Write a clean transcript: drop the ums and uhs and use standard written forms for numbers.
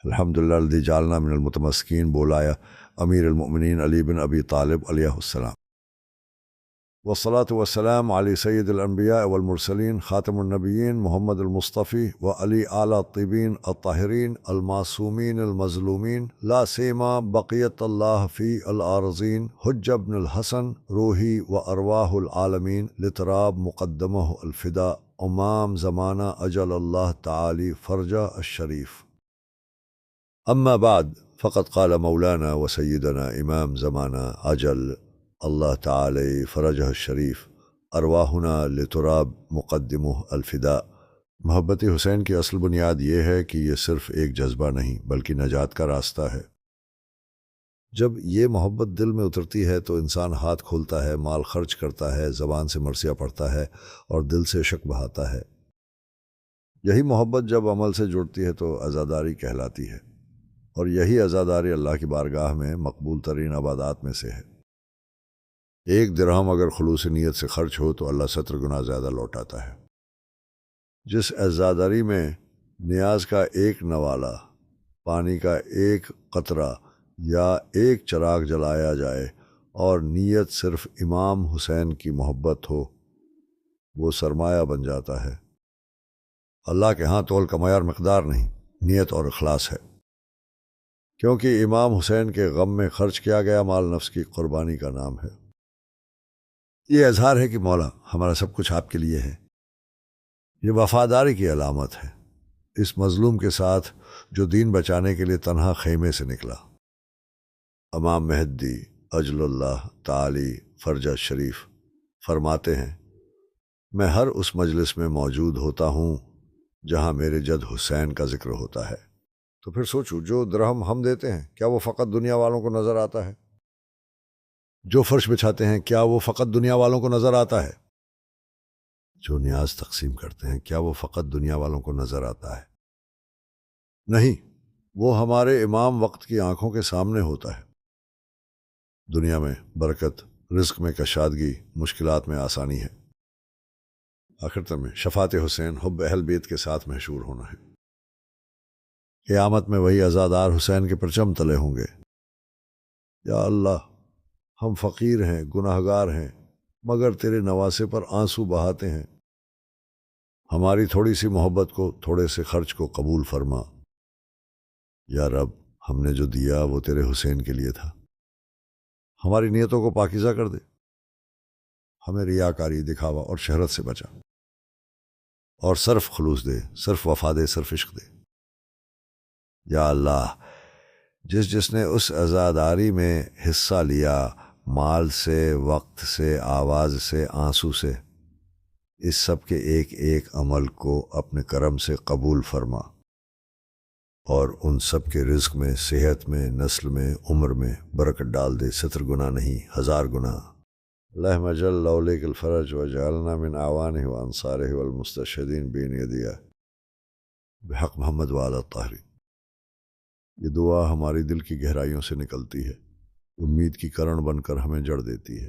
الحمدللہ الذی جعلنا من المتمسکین، بولا یا امیر المؤمنین علی بن ابی طالب علیہ السلام۔ والصلاة والسلام علی سید الانبیاء والمرسلین خاتم النبیین محمد المصطفی و علی اعلی الطیبین الطاہرین المعصومین المظلومین، لا سیما بقیت اللہ فی الارضین، حج ابن الحسن روحی و ارواح العالمین، لتراب مقدمہ الفدا، امام زمانہ اجل اللہ تعالی فرجہ الشریف۔ اما بعد فقد قال مولانا و سیدنا امام زمانہ عجل اللہ تعالی فرجہ الشریف، ارواحنا لتراب مقدمہ الفدا۔ محبت حسین کی اصل بنیاد یہ ہے کہ یہ صرف ایک جذبہ نہیں بلکہ نجات کا راستہ ہے۔ جب یہ محبت دل میں اترتی ہے تو انسان ہاتھ کھولتا ہے، مال خرچ کرتا ہے، زبان سے مرثیہ پڑھتا ہے اور دل سے عشق بہاتا ہے۔ یہی محبت جب عمل سے جڑتی ہے تو عزاداری کہلاتی ہے، اور یہی عزاداری اللہ کی بارگاہ میں مقبول ترین عبادات میں سے ہے۔ ایک درہم اگر خلوص نیت سے خرچ ہو تو اللہ 70 گنا زیادہ لوٹاتا ہے۔ جس عزاداری میں نیاز کا ایک نوالہ، پانی کا ایک قطرہ یا ایک چراغ جلایا جائے اور نیت صرف امام حسین کی محبت ہو، وہ سرمایہ بن جاتا ہے۔ اللہ کے ہاں تول کا معیار مقدار نہیں، نیت اور اخلاص ہے، کیونکہ امام حسین کے غم میں خرچ کیا گیا مال نفس کی قربانی کا نام ہے۔ یہ اظہار ہے کہ مولا ہمارا سب کچھ آپ کے لیے ہے۔ یہ وفاداری کی علامت ہے، اس مظلوم کے ساتھ جو دین بچانے کے لیے تنہا خیمے سے نکلا۔ امام مہدی اجل اللہ تعالی فرجہ شریف فرماتے ہیں، میں ہر اس مجلس میں موجود ہوتا ہوں جہاں میرے جد حسین کا ذکر ہوتا ہے۔ تو پھر سوچو، جو درہم ہم دیتے ہیں کیا وہ فقط دنیا والوں کو نظر آتا ہے؟ جو فرش بچھاتے ہیں کیا وہ فقط دنیا والوں کو نظر آتا ہے؟ جو نیاز تقسیم کرتے ہیں کیا وہ فقط دنیا والوں کو نظر آتا ہے؟ نہیں، وہ ہمارے امام وقت کی آنکھوں کے سامنے ہوتا ہے۔ دنیا میں برکت، رزق میں کشادگی، مشکلات میں آسانی ہے، آخرت میں شفاعت حسین حب اہل بیت کے ساتھ محشور ہونا ہے۔ قیامت میں وہی عزادار حسین کے پرچم تلے ہوں گے۔ یا اللہ، ہم فقیر ہیں، گناہگار ہیں، مگر تیرے نواسے پر آنسو بہاتے ہیں۔ ہماری تھوڑی سی محبت کو، تھوڑے سے خرچ کو قبول فرما۔ یا رب، ہم نے جو دیا وہ تیرے حسین کے لیے تھا، ہماری نیتوں کو پاکیزہ کر دے، ہمیں ریاکاری، دکھاوا اور شہرت سے بچا، اور صرف خلوص دے، صرف وفا دے، صرف عشق دے۔ یا اللہ، جس نے اس عزاداری میں حصہ لیا، مال سے، وقت سے، آواز سے، آنسو سے، اس سب کے ایک ایک عمل کو اپنے کرم سے قبول فرما، اور ان سب کے رزق میں، صحت میں، نسل میں، عمر میں برکت ڈال دے، 70 گنا نہیں، 1000 گنا۔ اللہم اجل لولیک الفرج وجعلنا من اعوانہ وانصارہ والمستشہدین بین یدیہ بحق محمد وعلی الطاہرین۔ یہ دعا ہماری دل کی گہرائیوں سے نکلتی ہے، امید کی کرن بن کر ہمیں جڑ دیتی ہے۔